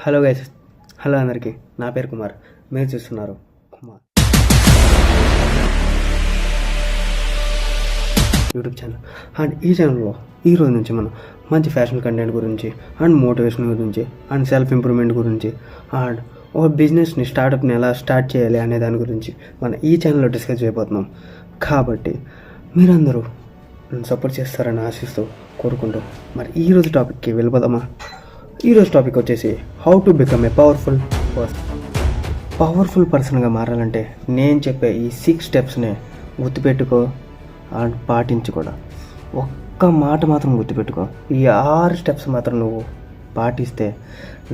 Hello guys, hello అందరికీ. నా పేరు కుమార్, మీరు చూస్తున్నారు కుమార్ యూట్యూబ్ ఛానల్. అండ్ ఈ ఛానల్లో ఈరోజు నుంచి మనం మంచి ఫ్యాషన్ కంటెంట్ గురించి అండ్ మోటివేషన్ గురించి అండ్ సెల్ఫ్ ఇంప్రూవ్మెంట్ గురించి అండ్ ఒక బిజినెస్ని స్టార్టప్ని ఎలా స్టార్ట్ చేయాలి అనే దాని గురించి మనం ఈ ఛానల్లో డిస్కస్ చేయబోతున్నాం. కాబట్టి మీరందరూ నన్ను సపోర్ట్ చేస్తారని ఆశిస్తూ కోరుకుంటూ మరి ఈరోజు టాపిక్కి వెళ్ళిపోదామా? ఈరోజు టాపిక్ వచ్చేసి how to become a powerful పర్సన్గా మారాలంటే నేను చెప్పే ఈ 6 స్టెప్స్ని గుర్తుపెట్టుకో అండ్ పాటించు కూడా. ఒక్క మాట మాత్రం గుర్తుపెట్టుకో, ఈ 6 స్టెప్స్ మాత్రం నువ్వు పాటిస్తే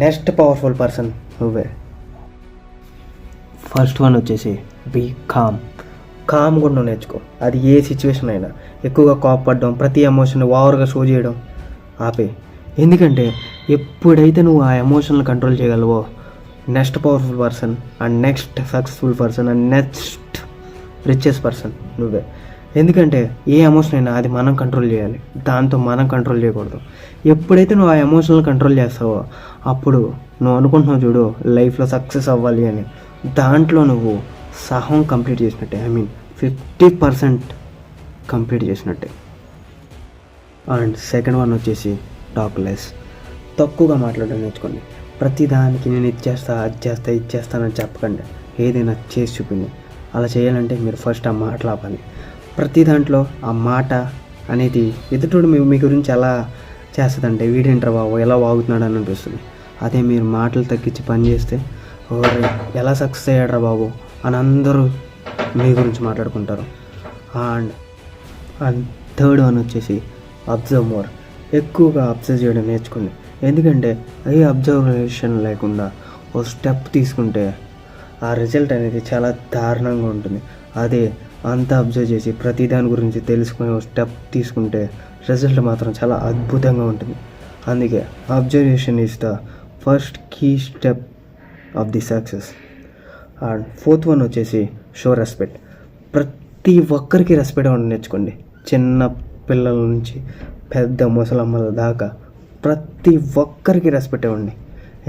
నెక్స్ట్ పవర్ఫుల్ పర్సన్ నువ్వే. ఫస్ట్ వన్ వచ్చేసి బీ కామ్గా ఉండడం నేర్చుకో. అది ఏ సిచ్యువేషన్ అయినా. ఎక్కువగా కోపపడడం, ప్రతి ఎమోషన్ ఓవర్గా షో చేయడం ఆపే. ఎందుకంటే ఎప్పుడైతే నువ్వు ఆ ఎమోషన్లు కంట్రోల్ చేయగలవో next powerful person and next successful person and next richest person నువ్వే. ఎందుకంటే ఏ ఎమోషన్ అయినా అది మనం కంట్రోల్ చేయాలి, దాంతో మనం కంట్రోల్ చేయకూడదు. ఎప్పుడైతే నువ్వు ఆ ఎమోషనల్ కంట్రోల్ చేస్తావో అప్పుడు నువ్వు అనుకుంటున్నావు చూడు లైఫ్లో సక్సెస్ అవ్వాలి అని, దాంట్లో నువ్వు సహం కంప్లీట్ చేసినట్టే. 50% కంప్లీట్ చేసినట్టే. అండ్ సెకండ్ వన్ వచ్చేసి టాక్ లెస్. తక్కువగా మాట్లాడడం నేర్చుకోండి. ప్రతిదానికి నేను ఇది చేస్తానని చెప్పకండి. ఏదైనా చేసి చూపింది. అలా చేయాలంటే మీరు ఫస్ట్ ఆ మాటలు ఆపాలి. ప్రతి దాంట్లో ఆ మాట అనేది ఎదుటోడు మీ గురించి ఎలా చేస్తుందంటే వీడేంట్రా బాబు ఎలా వాగుతున్నాడు అని అనిపిస్తుంది. అదే మీరు మాటలు తగ్గించి పని చేస్తే ఎలా సక్సెస్ అయ్యాడ్రా బాబు అని అందరూ మీ గురించి మాట్లాడుకుంటారు. అండ్ థర్డ్ వన్ వచ్చేసి అబ్జర్వ్ మోర్. ఎక్కువగా అబ్జర్వ్ చేయడం నేర్చుకోండి. ఎందుకంటే ఏ అబ్జర్వేషన్ లేకుండా ఓ స్టెప్ తీసుకుంటే ఆ రిజల్ట్ అనేది చాలా దారుణంగా ఉంటుంది. అదే అంతా అబ్జర్వ్ చేసి ప్రతి దాని గురించి తెలుసుకుని ఓ స్టెప్ తీసుకుంటే రిజల్ట్ మాత్రం చాలా అద్భుతంగా ఉంటుంది. అందుకే observation is the first key step of the success. And fourth one వచ్చేసి షో రెస్పెక్ట్. ప్రతి ఒక్కరికి రెస్పెక్ట్ ఇవ్వడం నేర్చుకోండి. చిన్న పిల్లల నుంచి పెద్ద ముసలమ్మల దాకా ప్రతి ఒక్కరికి రెస్పెక్ట్ ఇవ్వండి.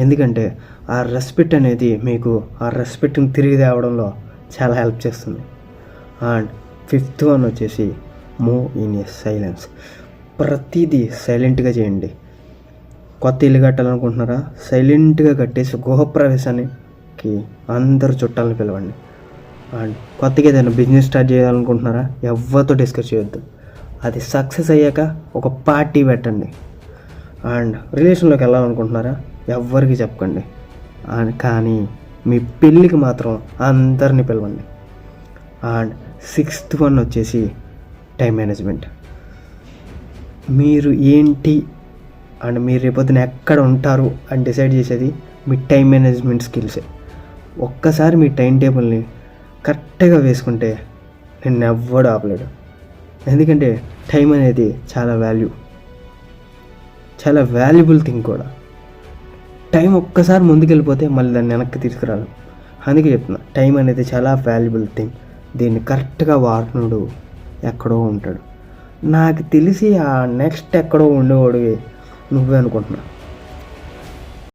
ఎందుకంటే ఆ రెస్పెక్ట్ అనేది మీకు ఆ రెస్పెక్ట్ని తిరిగి తేవడంలో చాలా హెల్ప్ చేస్తుంది. అండ్ ఫిఫ్త్ వన్ వచ్చేసి మూవ్ ఇన్ ఏ సైలెన్స్. ప్రతిదీ సైలెంట్గా చేయండి. కొత్త ఇల్లు కట్టాలనుకుంటున్నారా? సైలెంట్గా కట్టేసి గృహప్రవేశానికి అందరు చుట్టాలను పిలవండి. అండ్ కొత్తగా ఏదైనా బిజినెస్ స్టార్ట్ చేయాలనుకుంటున్నారా? ఎవరితో డిస్కస్ చేయొద్దు. అది సక్సెస్ అయ్యాక ఒక పార్టీ పెట్టండి. అండ్ రిలేషన్లోకి వెళ్ళాలనుకుంటున్నారా? ఎవ్వరికి చెప్పకండి. కానీ మీ పెళ్ళికి మాత్రం అందరినీ పిలవండి. అండ్ సిక్స్త్ వన్ వచ్చేసి టైం మేనేజ్మెంట్. మీరు ఏంటి అండ్ మీరు రేపొద్దున ఎక్కడ ఉంటారు అని డిసైడ్ చేసేది మీ టైం మేనేజ్మెంట్ స్కిల్సే. ఒక్కసారి మీ టైం టేబుల్ని కరెక్ట్గా వేసుకుంటే నిన్ను ఎవ్వడు ఆపలేడు. ఎందుకంటే టైం అనేది చాలా వాల్యుబుల్ థింగ్ కూడా. టైం ఒక్కసారి ముందుకెళ్ళిపోతే మళ్ళీ దాన్ని వెనక్కి తీసుకురాలి. అందుకే చెప్తున్నా, టైం అనేది చాలా వాల్యుబుల్ థింగ్. దీన్ని కరెక్ట్గా వాడినోడు ఎక్కడో ఉంటాడు. నాకు తెలిసి ఆ నెక్స్ట్ ఎక్కడో ఉండేవాడు నువ్వే అనుకుంటున్నా.